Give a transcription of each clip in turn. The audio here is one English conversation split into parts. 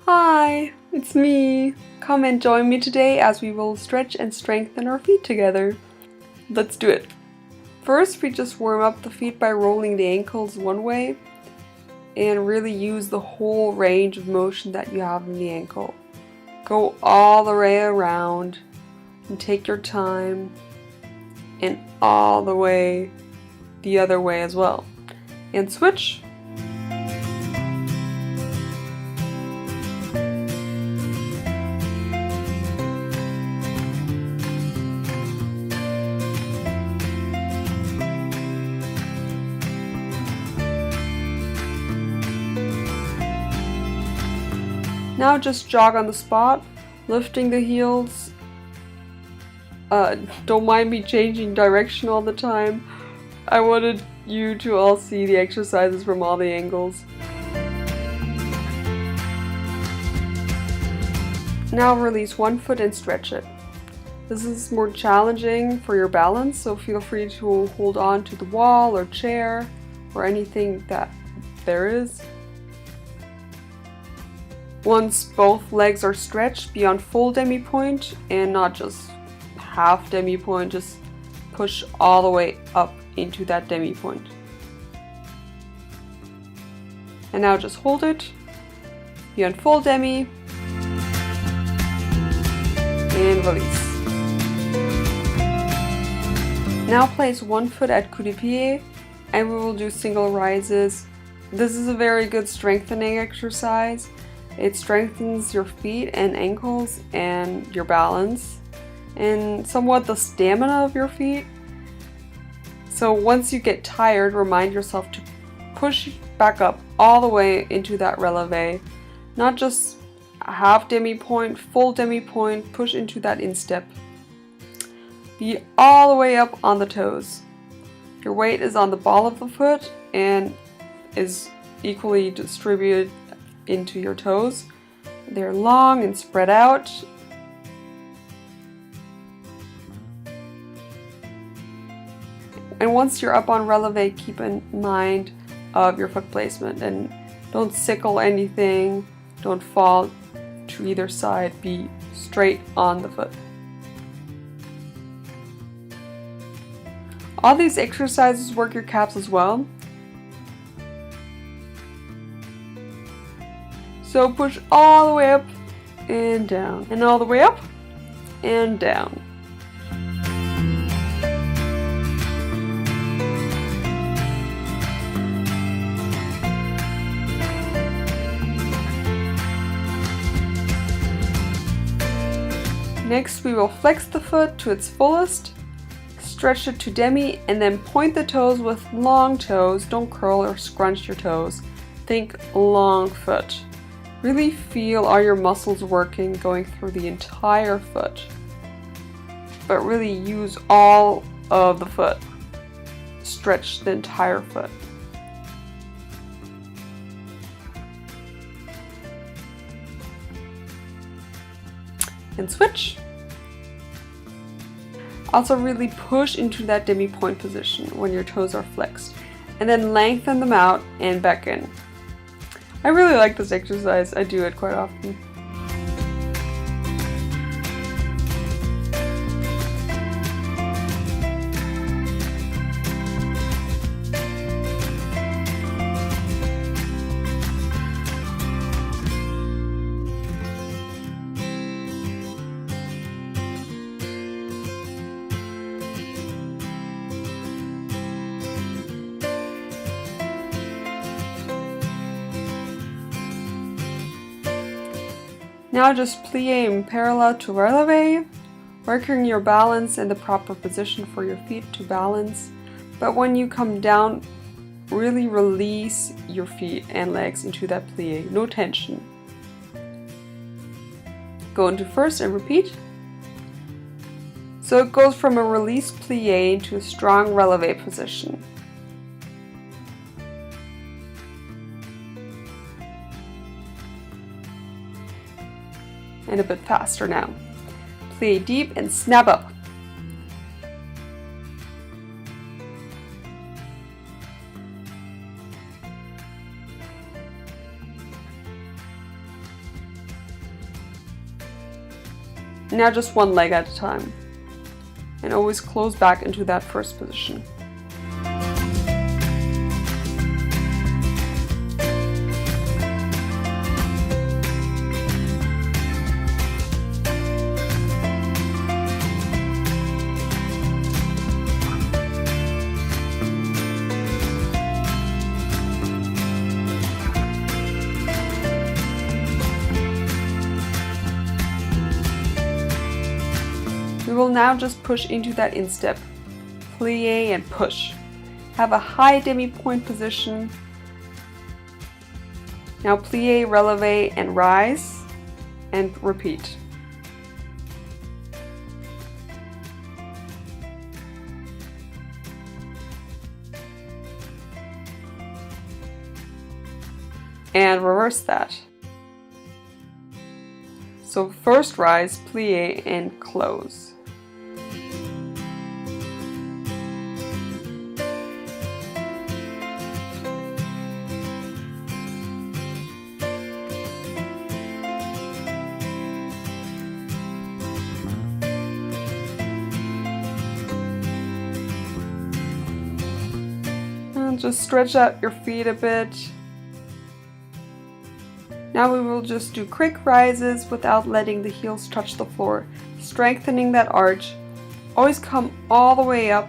Hi, it's me. Come and join me today as we will stretch and strengthen our feet together. Let's do it. First, we just warm up the feet by rolling the ankles one way and really use the whole range of motion that you have in the ankle. Go all the way around and take your time, and all the way the other way as well. And switch. Now just jog on the spot, lifting the heels. Don't mind me changing direction all the time. I wanted you to all see the exercises from all the angles. Now release one foot and stretch it. This is more challenging for your balance, so feel free to hold on to the wall or chair or anything that there is. Once both legs are stretched, be on full demi-pointe and not just half demi-pointe, just push all the way up into that demi-pointe. And now just hold it, be on full demi, and release. Now place one foot at coup de pied and we will do single rises. This is a very good strengthening exercise. It strengthens your feet and ankles and your balance and somewhat the stamina of your feet. So once you get tired, remind yourself to push back up all the way into that releve. Not just half demi-pointe, full demi-pointe, push into that instep. Be all the way up on the toes. Your weight is on the ball of the foot and is equally distributed into your toes. They're long and spread out. And once you're up on releve, keep in mind of your foot placement and don't sickle anything, don't fall to either side, be straight on the foot. All these exercises work your calves as well. So push all the way up and down, and all the way up and down. Next, we will flex the foot to its fullest, stretch it to demi, and then point the toes with long toes. Don't curl or scrunch your toes. Think long foot. Really feel all your muscles working, going through the entire foot. But really use all of the foot. Stretch the entire foot. And switch. Also really push into that demi-pointe position when your toes are flexed. And then lengthen them out and back in. I really like this exercise. I do it quite often. Now just plie in parallel to releve, working your balance in the proper position for your feet to balance. But when you come down, really release your feet and legs into that plie, no tension. Go into first and repeat. So it goes from a released plie into a strong releve position. And a bit faster now. Plie deep and snap up. Now just one leg at a time. And always close back into that first position. We will now just push into that instep, plie and push. Have a high demi-pointe position. Now plie, releve and rise and repeat. And reverse that. So first rise, plie and close. And just stretch out your feet a bit. Now we will just do quick rises without letting the heels touch the floor, strengthening that arch. Always come all the way up,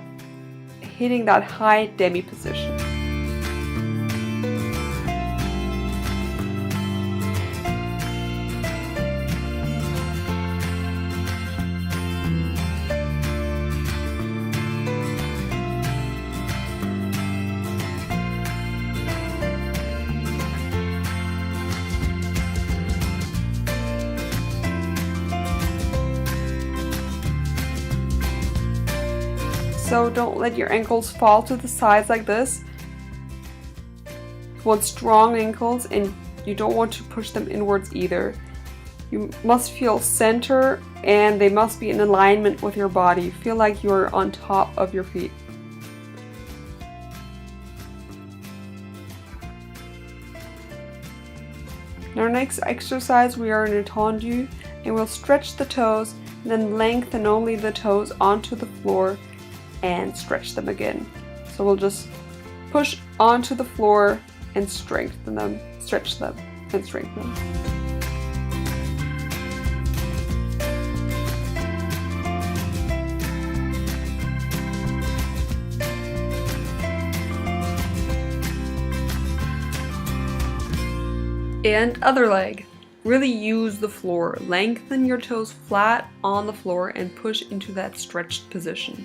hitting that high demi position. So don't let your ankles fall to the sides like this. You want strong ankles and you don't want to push them inwards either. You must feel center and they must be in alignment with your body. Feel like you're on top of your feet. In our next exercise we are in a tendu and we'll stretch the toes and then lengthen only the toes onto the floor and stretch them again. So we'll just push onto the floor and strengthen them, stretch them and strengthen them. And other leg. Really use the floor. Lengthen your toes flat on the floor and push into that stretched position.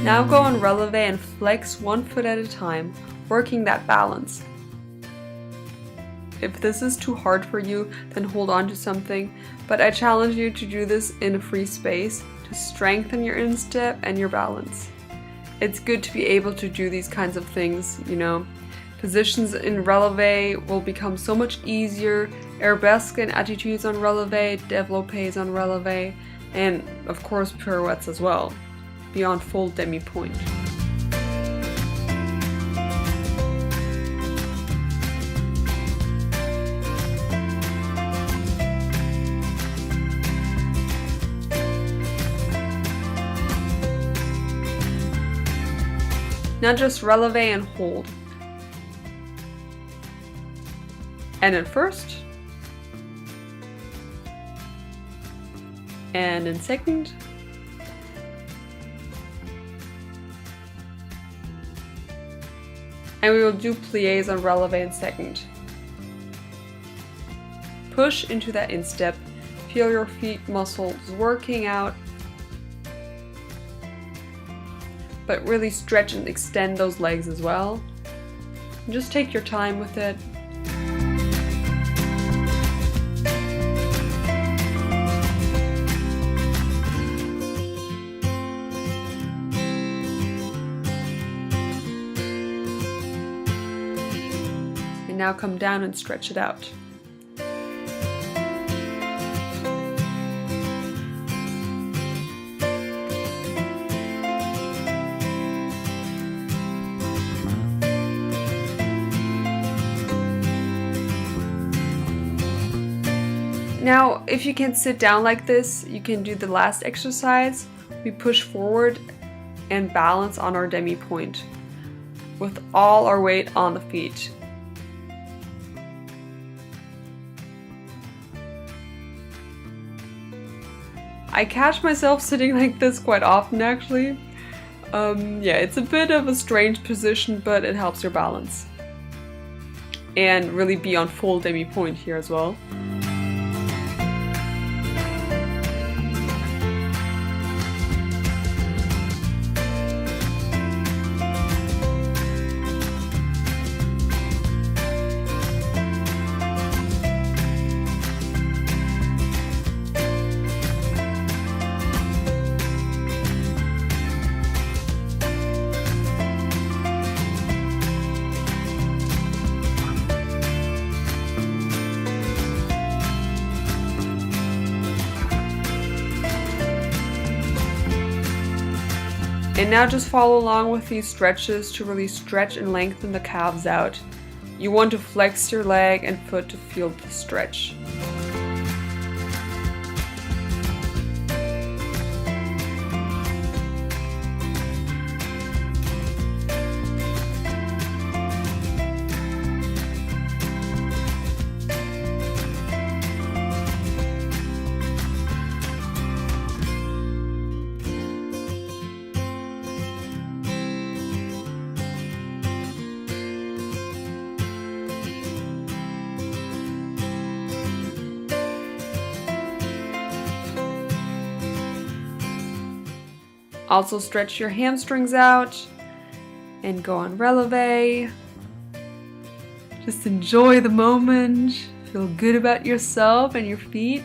Now go on releve and flex one foot at a time, working that balance. If this is too hard for you, then hold on to something, but I challenge you to do this in a free space to strengthen your instep and your balance. It's good to be able to do these kinds of things, you know. Positions in releve will become so much easier, arabesque and attitudes on releve, développés on releve, and of course pirouettes as well, beyond full demi-pointe. Now just releve and hold. And in first, and in second, and we will do pliés on releve in second. Push into that instep, feel your feet muscles working out, but really stretch and extend those legs as well. And just take your time with it. And now come down and stretch it out. Now, if you can sit down like this, you can do the last exercise. We push forward and balance on our Demi Pointe with all our weight on the feet. I catch myself sitting like this quite often actually. Yeah, it's a bit of a strange position, but it helps your balance. And really be on full Demi Pointe here as well. And now just follow along with these stretches to really stretch and lengthen the calves out. You want to flex your leg and foot to feel the stretch. Also stretch your hamstrings out and go on releve. Just enjoy the moment, feel good about yourself and your feet.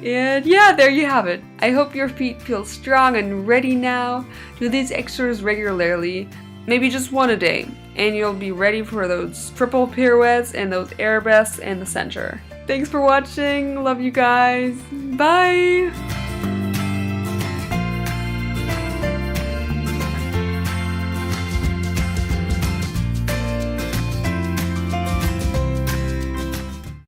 And yeah, there you have it. I hope your feet feel strong and ready now. Do these exercises regularly, maybe just one a day, and you'll be ready for those triple pirouettes and those arabesques and the center. Thanks for watching. Love you guys. Bye!